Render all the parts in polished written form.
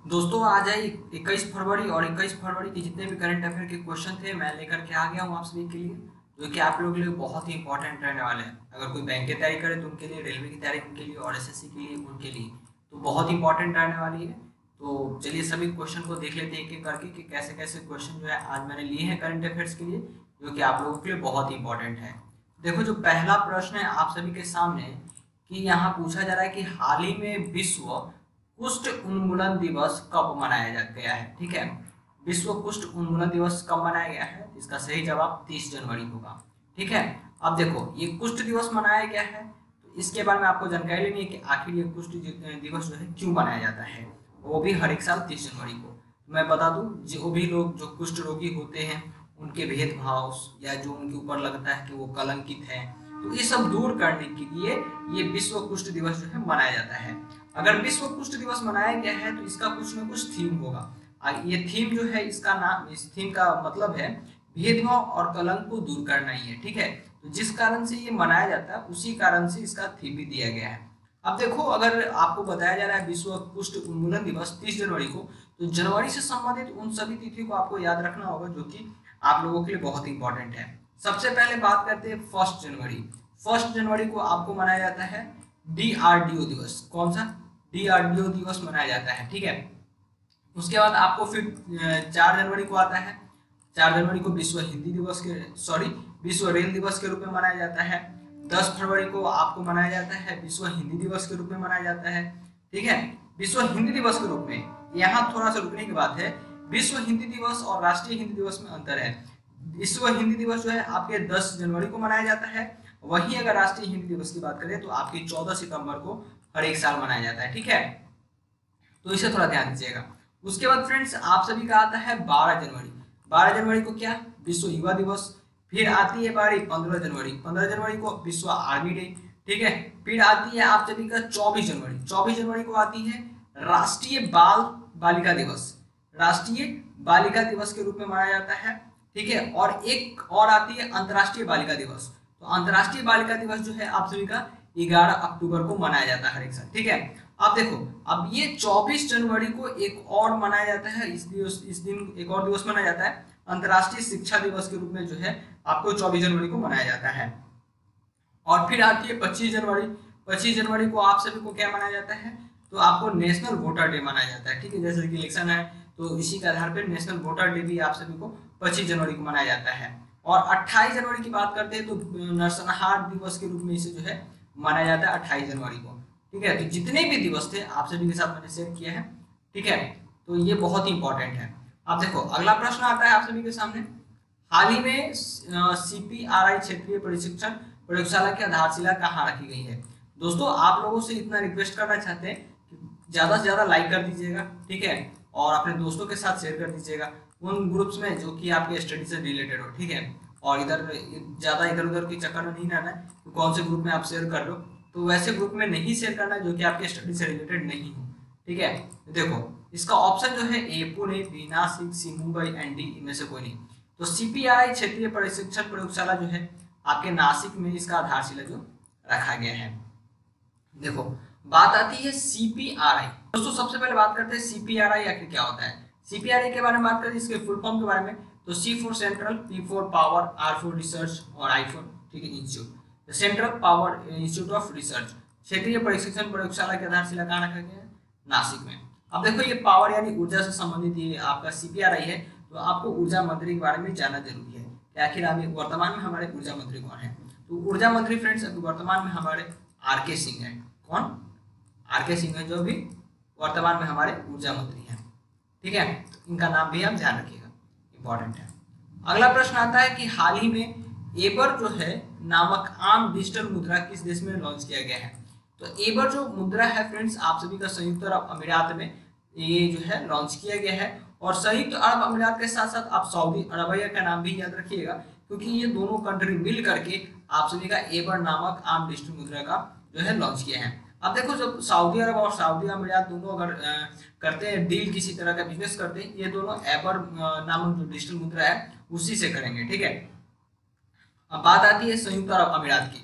दोस्तों आज है 21 फरवरी और 21 फरवरी के जितने भी करंट अफेयर के क्वेश्चन थे मैं लेकर के आ गया हूँ आप सभी के लिए, जो कि आप लोगों के लिए बहुत ही इंपॉर्टेंट रहने वाले हैं। अगर कोई बैंक की तैयारी करे तो उनके लिए, रेलवे की तैयारी उनके लिए और एसएससी के लिए उनके लिए तो बहुत इंपॉर्टेंट रहने वाली है। तो चलिए सभी क्वेश्चन को देख लेते हैं एक एक करके कि कैसे कैसे क्वेश्चन जो है आज मैंने लिए हैं करंट अफेयर्स के लिए, जो कि आप लोगों के लिए बहुत ही इंपॉर्टेंट है। देखो, जो पहला प्रश्न है आप सभी के सामने कि यहाँ पूछा जा रहा है कि हाल ही में विश्व कुष्ठ उन्मूलन दिवस कब मनाया गया है। ठीक है, विश्व कुष्ठ उन्मूलन दिवस कब मनाया गया है, इसका सही जवाब 30 जनवरी होगा। ठीक है, अब देखो ये कुष्ठ दिवस मनाया गया है तो इसके बारे में आपको जानकारी लेनी है कि आखिर ये कुष्ठ दिवस जो है क्यों मनाया जाता है, वो भी हर एक साल 30 जनवरी को। तो मैं बता दूं, जो भी लोग जो कुष्ठ रोगी होते हैं उनके भेदभाव या जो उनके ऊपर लगता है कि वो कलंकित है, तो ये सब दूर करने के लिए ये विश्व कुष्ठ दिवस जो है मनाया जाता है। अगर विश्व कुष्ठ दिवस मनाया गया है तो इसका कुछ न कुछ थीम होगा। ये थीम जो है, इसका नाम, इस थीम का मतलब है भेदभाव और कलंक को दूर करना ही है। ठीक है, तो जिस कारण से ये मनाया जाता है उसी कारण से इसका थीम भी दिया गया है। अब देखो, अगर आपको बताया जा रहा है विश्व कुष्ठ उन्मूलन दिवस 30 जनवरी को, तो जनवरी से संबंधित उन सभी तिथियों को आपको याद रखना होगा, जो कि आप लोगों के लिए बहुत इंपॉर्टेंट है। सबसे पहले बात करते हैं 1 जनवरी। 1 जनवरी को आपको मनाया जाता है डीआरडीओ दिवस। कौन सा? डीआरडीओ दिवस मनाया जाता है। ठीक है, उसके बाद आपको फिर 4 जनवरी को आता है। 4 जनवरी को विश्व हिंदी दिवस के, सॉरी, विश्व रेल दिवस के रूप में मनाया जाता है। 10 फरवरी को आपको मनाया जाता है विश्व हिंदी दिवस के रूप में मनाया जाता है। ठीक है, विश्व हिंदी दिवस के रूप में, यहाँ थोड़ा सा रुकने की बात है, विश्व हिंदी दिवस और राष्ट्रीय हिंदी दिवस में अंतर है। विश्व हिंदी दिवस जो है आपके 10 जनवरी को मनाया जाता है, वहीं अगर राष्ट्रीय हिंदी दिवस की बात करें तो आपकी 14 सितंबर को हर एक साल मनाया जाता है। ठीक है, तो इसे थोड़ा ध्यान दीजिएगा। उसके बाद फ्रेंड्स आप सभी का आता है 12 जनवरी। 12 जनवरी को क्या? विश्व युवा दिवस। फिर आती है बारी 15 जनवरी। 15 जनवरी को विश्व आर्मी डे। ठीक है, फिर आती है आप सभी का 24 जनवरी। 24 जनवरी को आती है राष्ट्रीय बाल बालिका दिवस। राष्ट्रीय बालिका दिवस के रूप में मनाया जाता है। ठीक है, और एक और आती है अंतर्राष्ट्रीय बालिका दिवस। तो अंतर्राष्ट्रीय बालिका दिवस जो है आप सभी का 11 अक्टूबर को मनाया जाता है हर एक साल। ठीक है, अब देखो, अब ये 24 जनवरी को एक और मनाया जाता है, इस दिन एक और दिवस मनाया जाता है, अंतर्राष्ट्रीय शिक्षा दिवस के रूप में जो है आपको 24 जनवरी को मनाया जाता है। और फिर आती है 25 जनवरी। 25 जनवरी को आप सभी को क्या मनाया जाता है? तो आपको नेशनल वोटर डे मनाया जाता है। ठीक है, जैसे कि इलेक्शन है तो इसी के आधार पर नेशनल वोटर डे भी आप सभी को 25 जनवरी को मनाया जाता है। और 28 जनवरी की बात करते हैं तो नरसंहार दिवस के रूप में इसे जो है मनाया जाता है 28 जनवरी को। ठीक है, तो जितने भी दिवस थे आप सभी के साथ मैंने शेयर किया है। ठीक है, तो ये बहुत ही इंपॉर्टेंट है। अब देखो, अगला प्रश्न आता है आप सभी के सामने, हाल ही में सीपीआरआई क्षेत्रीय प्रशिक्षण प्रयोगशाला की आधारशिला कहाँ रखी गई है। दोस्तों आप लोगों से इतना रिक्वेस्ट करना चाहते हैं कि ज्यादा से ज्यादा लाइक कर दीजिएगा। ठीक है, और अपने दोस्तों के साथ शेयर कर दीजिएगा उन ग्रुप्स में जो कि आपके स्टडी से रिलेटेड हो। ठीक है, और ज्यादा इधर उधर के चक्कर में नहीं रहना है कि कौन से ग्रुप में आप शेयर कर लो, तो वैसे ग्रुप में नहीं शेयर करना जो कि आपके स्टडी से रिलेटेड नहीं हो। ठीक है, देखो इसका ऑप्शन जो है A Pune, B Nashik, C Mumbai and D इनमें से कोई नहीं। तो सीपीआई क्षेत्रीय प्रशिक्षण प्रयोगशाला जो है आपके नासिक में इसका आधारशिला जो रखा गया है। देखो, बात आती है सीपीआरआई। दोस्तों सबसे पहले बात करते हैं सीपीआरआई आखिर क्या होता है। सीपीआरआई के बारे में बात करें, इसके फुल फॉर्म के बारे में, तो C for central, P for power, R for research और आई फॉर, ठीक है, institute. Central power institute of research क्षेत्रीय प्रशिक्षण प्रयोगशाला के आधारशिला कहाँ रखा गया है? नासिक में। अब देखो, ये पावर यानी ऊर्जा से संबंधित ये आपका सीपीआरआई है, तो आपको ऊर्जा मंत्री के बारे में जानना जरूरी है कि आखिर अभी वर्तमान में हमारे ऊर्जा मंत्री कौन है। तो ऊर्जा मंत्री फ्रेंड्स अभी वर्तमान में हमारे आर के सिंह है। कौन? आर के सिंह है, जो भी वर्तमान में हमारे ऊर्जा मंत्री हैं। ठीक है, तो इनका नाम भी आप ध्यान रखिएगा, इंपॉर्टेंट है। अगला प्रश्न आता है कि हाल ही में एबर जो है नामक आम डिजिटल मुद्रा किस देश में लॉन्च किया गया है। तो एबर जो मुद्रा है फ्रेंड्स आप सभी का संयुक्त अरब अमीरात में ये जो है लॉन्च किया गया है। और संयुक्त अरब अमीरात के साथ साथ आप सऊदी अरबिया का नाम भी याद रखिएगा, क्योंकि ये दोनों कंट्री मिल करके आप सभी का एबर नामक आम डिजिटल मुद्रा का जो है लॉन्च किया है। अब देखो, जब सऊदी अरब और सऊदी अमीरात दोनों अगर करते हैं डील, किसी तरह का बिजनेस करते हैं, ये दोनों एबर नामक जो डिजिटल मुद्रा है उसी से करेंगे। ठीक है, अब बात आती है संयुक्त अरब अमीरात की।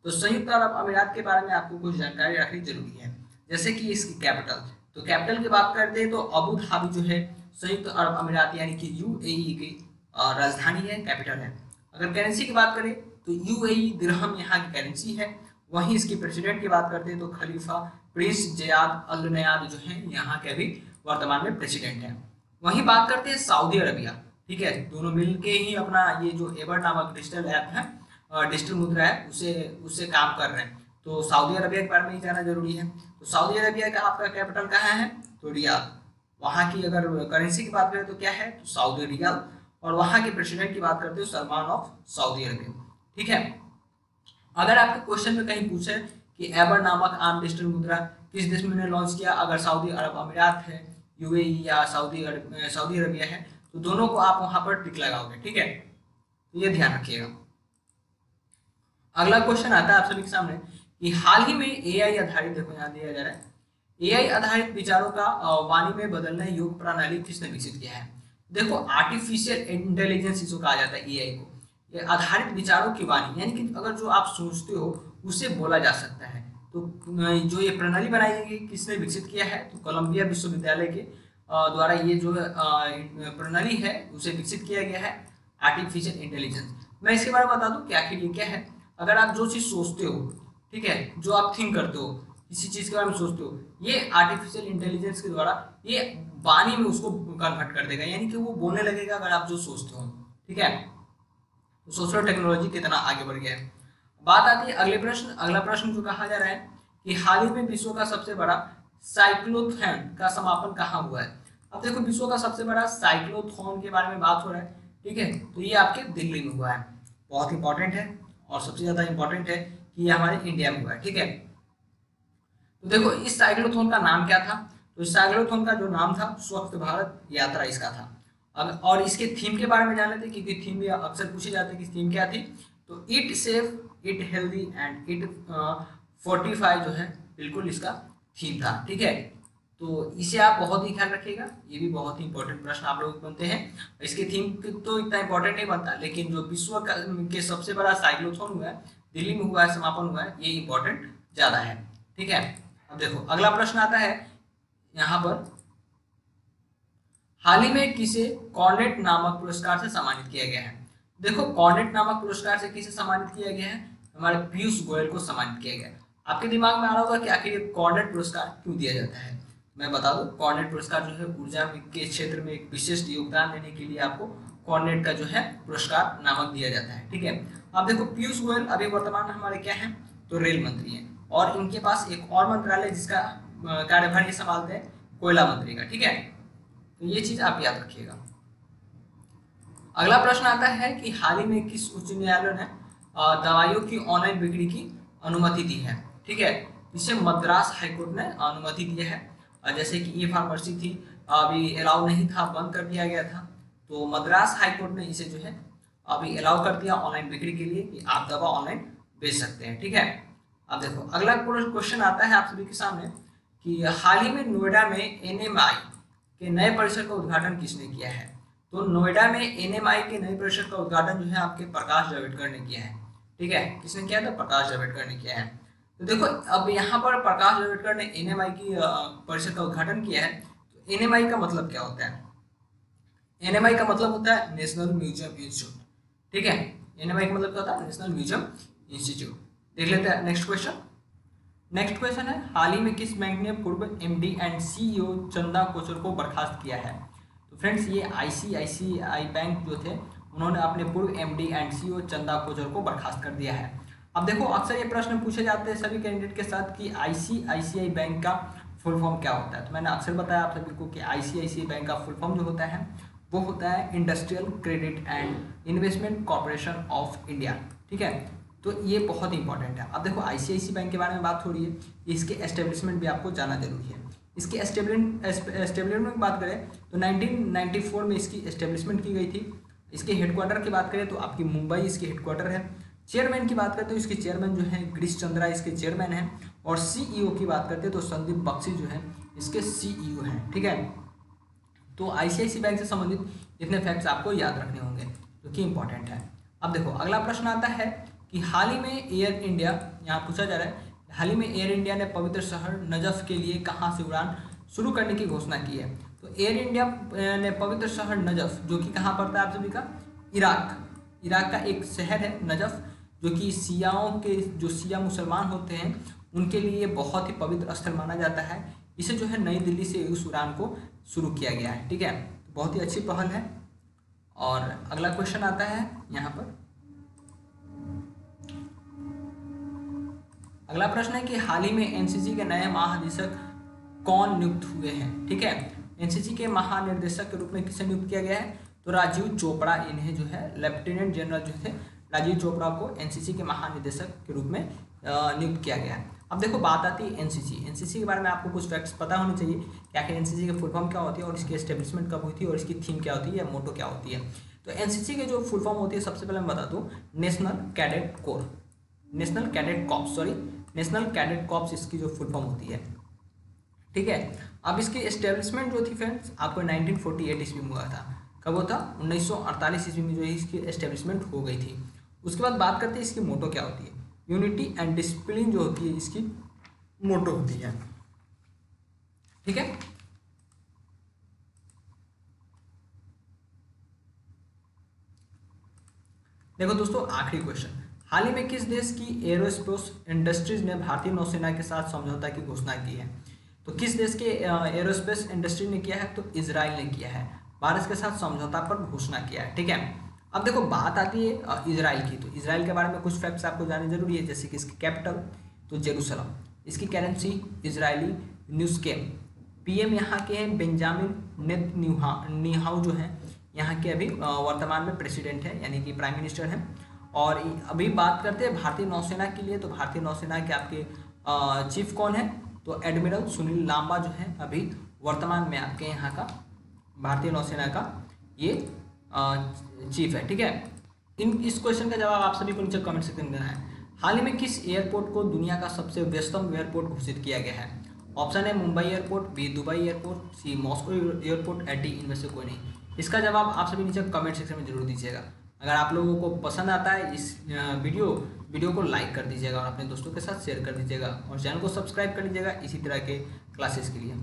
तो संयुक्त अरब अमीरात के बारे में आपको कुछ जानकारी रखनी जरूरी है, जैसे कि इसकी कैपिटल। तो कैपिटल की बात करते हैं तो अबू धाबी जो है संयुक्त अरब अमीरात यानी कि यूएई की राजधानी है, कैपिटल है। अगर करेंसी की बात करें तो यूएई दिरहम यहाँ की करेंसी है। वहीं इसकी प्रेसिडेंट की बात करते हैं तो खलीफा प्रिंस जयाद अल नयान जो है यहाँ के अभी वर्तमान में प्रेसिडेंट है। वहीं बात करते हैं सऊदी अरबिया, ठीक है, दोनों मिलके ही अपना ये जो एबर नामक डिजिटल ऐप है, डिजिटल मुद्रा है, उससे काम कर रहे हैं। तो सऊदी अरबिया के बारे में ही जाना जरूरी है। तो सऊदी अरबिया का आपका कैपिटल कहाँ है, तो रियाद। वहाँ की अगर करेंसी की बात करें तो क्या है, तो सऊदी रियाल। और वहाँ के प्रेसिडेंट की बात करते हो सलमान ऑफ सऊदी अरबिया, ठीक है। अगर आपके क्वेश्चन में कहीं पूछे कि एबर नामक आम डिजिटल मुद्रा किस देश में लॉन्च किया, अगर सऊदी अरब अमीरात है, यूएई या सऊदी अरबिया है, तो दोनों को आप वहां पर टिक लगाओगे, ठीक है, तो ये ध्यान रखिएगा। अगला क्वेश्चन आता है आप सभी के सामने कि हाल ही में एआई आधारित, देखो यहाँ दिया जा रहा है, एआई आधारित विचारों का वाणी में बदलने योग्य प्रणाली किसने विकसित किया है। देखो आर्टिफिशियल इंटेलिजेंस इसको कहा जाता है, एआई को, ये आधारित विचारों की वाणी, यानी कि अगर जो आप सोचते हो उसे बोला जा सकता है। तो जो ये प्रणाली बनाई गई किसने विकसित किया है, तो कोलंबिया विश्वविद्यालय के द्वारा ये जो प्रणाली है उसे विकसित किया गया है, आर्टिफिशियल इंटेलिजेंस। मैं इसके बारे में बता दूं कि आखिर ये क्या है। अगर आप जो चीज़ सोचते हो, ठीक है, जो आप थिंक करते हो, किसी चीज़ के बारे में सोचते हो, ये आर्टिफिशियल इंटेलिजेंस के द्वारा ये वाणी में उसको कन्वर्ट कर देगा, यानी कि वो बोलने लगेगा अगर आप जो सोचते हो, ठीक है। तो सोशल टेक्नोलॉजी कितना आगे बढ़ गया है। बात आती है अगला प्रश्न जो कहा जा रहा है कि हाल ही में विश्व का सबसे बड़ा साइक्लोथॉन का समापन कहाँ हुआ है। अब देखो विश्व का सबसे बड़ा साइक्लोथॉन के बारे में बात हो रहा है, ठीक है, तो ये आपके दिल्ली में हुआ है, बहुत इंपॉर्टेंट है। और सबसे ज्यादा इंपॉर्टेंट है कि ये हमारे इंडिया में हुआ है, ठीक है। तो देखो इस साइक्लोथॉन का नाम क्या था, तो इस साइक्लोथॉन का जो नाम था स्वच्छ भारत यात्रा इसका था। और इसके थीम के बारे में जान लेते, क्योंकि थीम भी अक्सर पूछे जाते हैं कि थीम क्या थी। तो it safe, it healthy and it fortify जो है बिल्कुल इसका थीम था, ठीक है। तो इसे आप बहुत ही ख्याल रखिएगा, ये भी बहुत ही इंपॉर्टेंट प्रश्न आप लोग बनते हैं। इसके थीम तो इतना इंपॉर्टेंट नहीं बनता, लेकिन जो विश्व के सबसे बड़ा साइक्लोथॉन हुआ है, दिल्ली में हुआ है, समापन हुआ है, ये इंपॉर्टेंट ज्यादा है, ठीक है। अब देखो अगला प्रश्न आता है यहाँ पर, हाल ही में किसे कॉर्नेट नामक पुरस्कार से सम्मानित किया गया है। देखो कॉर्नेट नामक पुरस्कार से किसे सम्मानित किया गया है, हमारे पीयूष गोयल को सम्मानित किया गया। आपके दिमाग में आ रहा होगा कि आखिर ये कॉर्नेट पुरस्कार क्यों दिया जाता है। मैं बता दूं, कॉर्नेट पुरस्कार जो है ऊर्जा के क्षेत्र में एक विशिष्ट योगदान देने के लिए आपको कॉर्नेट का जो है पुरस्कार नामक दिया जाता है, ठीक है। अब देखो पीयूष गोयल अभी वर्तमान हमारे क्या है, तो रेल मंत्री हैं, और इनके पास एक और मंत्रालय जिसका कार्यभार ये संभालते हैं, कोयला मंत्री का, ठीक है। तो ये चीज आप याद रखिएगा। अगला प्रश्न आता है कि हाल ही में किस उच्च न्यायालय ने दवाइयों की ऑनलाइन बिक्री की अनुमति दी है, ठीक है। इसे मद्रास हाईकोर्ट ने अनुमति दी है। जैसे कि ई फार्मेसी थी, अभी अलाउ नहीं था, बंद कर दिया गया था, तो मद्रास हाईकोर्ट ने इसे जो है अभी अलाउ कर दिया ऑनलाइन बिक्री के लिए कि आप दवा ऑनलाइन बेच सकते हैं, ठीक है। अब देखो अगला क्वेश्चन आता है आप सभी के सामने कि हाल ही में नोएडा में एनएमआई के नए परिसर का उद्घाटन किसने किया है। तो नोएडा में एनएमआई के नए परिसर का उद्घाटन जो है आपके प्रकाश जावड़ेकर ने किया है, ठीक है। किसने किया था, प्रकाश जावड़ेकर ने किया है। तो देखो अब यहाँ पर प्रकाश जावड़ेकर ने एनएमआई की परिसर का उद्घाटन किया है। तो एनएमआई का मतलब क्या होता है, एनएमआई का मतलब होता है नेशनल म्यूजियम इंस्टीट्यूट, ठीक है। एनएमआई का मतलब क्या होता है, नेशनल म्यूजियम इंस्टीट्यूट। देख लेते हैं नेक्स्ट क्वेश्चन। नेक्स्ट क्वेश्चन है, हाल ही में किस बैंक ने पूर्व MD and CEO Chanda Kochhar को बर्खास्त किया है। तो फ्रेंड्स ये आईसीआईसीआई बैंक जो थे, उन्होंने अपने पूर्व MD and CEO Chanda Kochhar को बर्खास्त कर दिया है। अब देखो अक्सर ये प्रश्न पूछे जाते हैं सभी कैंडिडेट के साथ कि आईसीआईसीआई बैंक का फुल फॉर्म क्या होता है। तो मैंने अक्सर बताया आप सभी को कि आईसीआईसीआई बैंक का फुल फॉर्म जो होता है वो होता है industrial credit and investment corporation of India, ठीक है। तो ये बहुत इंपॉर्टेंट है। अब देखो आईसीआईसीआई बैंक के बारे में बात हो रही है, इसके एस्टेब्लिशमेंट भी आपको जानना जरूरी है। इसके एस्टेब्लिशमेंट की बात करें तो 1994 में इसकी एस्टेब्लिशमेंट की गई थी। इसके हेडक्वार्टर की बात करें तो आपकी मुंबई इसकी हेडक्वार्टर है। चेयरमैन की बात करते हो, इसके चेयरमैन जो है गिरीश चंद्रा इसके चेयरमैन हैं। और सीईओ की बात करते हैं तो संदीप बख्शी जो है इसके सीईओ हैं, ठीक है। तो आईसीआईसीआई बैंक से संबंधित इतने फैक्ट्स आपको याद रखने होंगे जो कि इंपॉर्टेंट है। अब देखो अगला प्रश्न आता है कि हाल ही में एयर इंडिया, यहाँ पूछा जा रहा है हाल ही में एयर इंडिया ने पवित्र शहर नजफ के लिए कहाँ से उड़ान शुरू करने की घोषणा की है। तो एयर इंडिया ने पवित्र शहर नजफ, जो कि कहाँ पड़ता है आप सभी का, इराक का एक शहर है नजफ, जो कि शियाओं के, जो शिया मुसलमान होते हैं उनके लिए बहुत ही पवित्र स्थल माना जाता है। इसे जो है नई दिल्ली से उस उड़ान को शुरू किया गया है। ठीक है, बहुत ही अच्छी पहल है। और अगला क्वेश्चन आता है यहाँ पर। अगला प्रश्न है कि हाल ही में एनसीसी के नए महानिदेशक कौन नियुक्त हुए हैं। ठीक है, एनसीसी के महानिर्देशक के रूप में किसे नियुक्त किया गया है, तो राजीव चोपड़ा, इन्हें जो है लेफ्टिनेंट जनरल जो थे राजीव चोपड़ा को एनसीसी के महानिदेशक के रूप में नियुक्त किया गया है। अब देखो बात आती है एनसीसी के बारे में आपको कुछ फैक्ट्स पता होने चाहिए कि आखिर एनसीसी की फुल फॉर्म क्या होती है और इसकी एस्टेब्लिशमेंट कब हुई थी और इसकी थीम क्या होती है या मोटो क्या होती है। तो एनसीसी के जो फुल फॉर्म होती है, सबसे पहले मैं बता दूं, नेशनल कैडेट कॉर्प्स इसकी जो फुल फॉर्म होती है। ठीक है, अब इसकी एस्टेब्लिशमेंट जो थी फ्रेंड्स आपको 1948 ईस्वी में हुआ था। कब हुआ था, 1948 ईस्वी में जो है इसकी एस्टेब्लिशमेंट हो गई थी। उसके बाद बात करते हैं इसकी मोटो क्या होती है। यूनिटी एंड डिसिप्लिन जो होती है इसकी मोटो होती है। ठीक है, देखो दोस्तों आखिरी क्वेश्चन, हाल ही में किस देश की एरोस्पेस इंडस्ट्रीज ने भारतीय नौसेना के साथ समझौता की घोषणा की है। तो किस देश के एरोस्पेस इंडस्ट्री ने किया है, तो इजराइल ने किया है, भारत के साथ समझौता पर घोषणा किया है। ठीक है, अब देखो बात आती है इजराइल की। तो इजराइल के बारे में कुछ फैक्ट्स आपको जानने जरूरी है, जैसे कि इसकी कैपिटल तो जेरूसलम, इसकी करेंसी इजरायली न्यूज़केम, पीएम यहाँ के हैं बेंजामिन नेतन्याहू जो हैं यहाँ के अभी वर्तमान में प्रेसिडेंट है, यानी कि प्राइम मिनिस्टर हैं। और अभी बात करते हैं भारतीय नौसेना के लिए। तो भारतीय नौसेना के आपके चीफ कौन है, तो एडमिरल सुनील लांबा जो है अभी वर्तमान में आपके यहाँ का भारतीय नौसेना का ये चीफ है। ठीक है, इस क्वेश्चन का जवाब आप सभी को नीचे कमेंट सेक्शन में देना है। हाल ही में किस एयरपोर्ट को दुनिया का सबसे व्यस्तम एयरपोर्ट घोषित किया गया है। ऑप्शन है Mumbai airport, B Dubai airport, C Moscow airport, D इनमें से कोई नहीं। इसका जवाब आप सभी नीचे कमेंट सेक्शन में जरूर दीजिएगा। अगर आप लोगों को पसंद आता है इस वीडियो को लाइक कर दीजिएगा और अपने दोस्तों के साथ शेयर कर दीजिएगा और चैनल को सब्सक्राइब कर लीजिएगा इसी तरह के क्लासेस के लिए।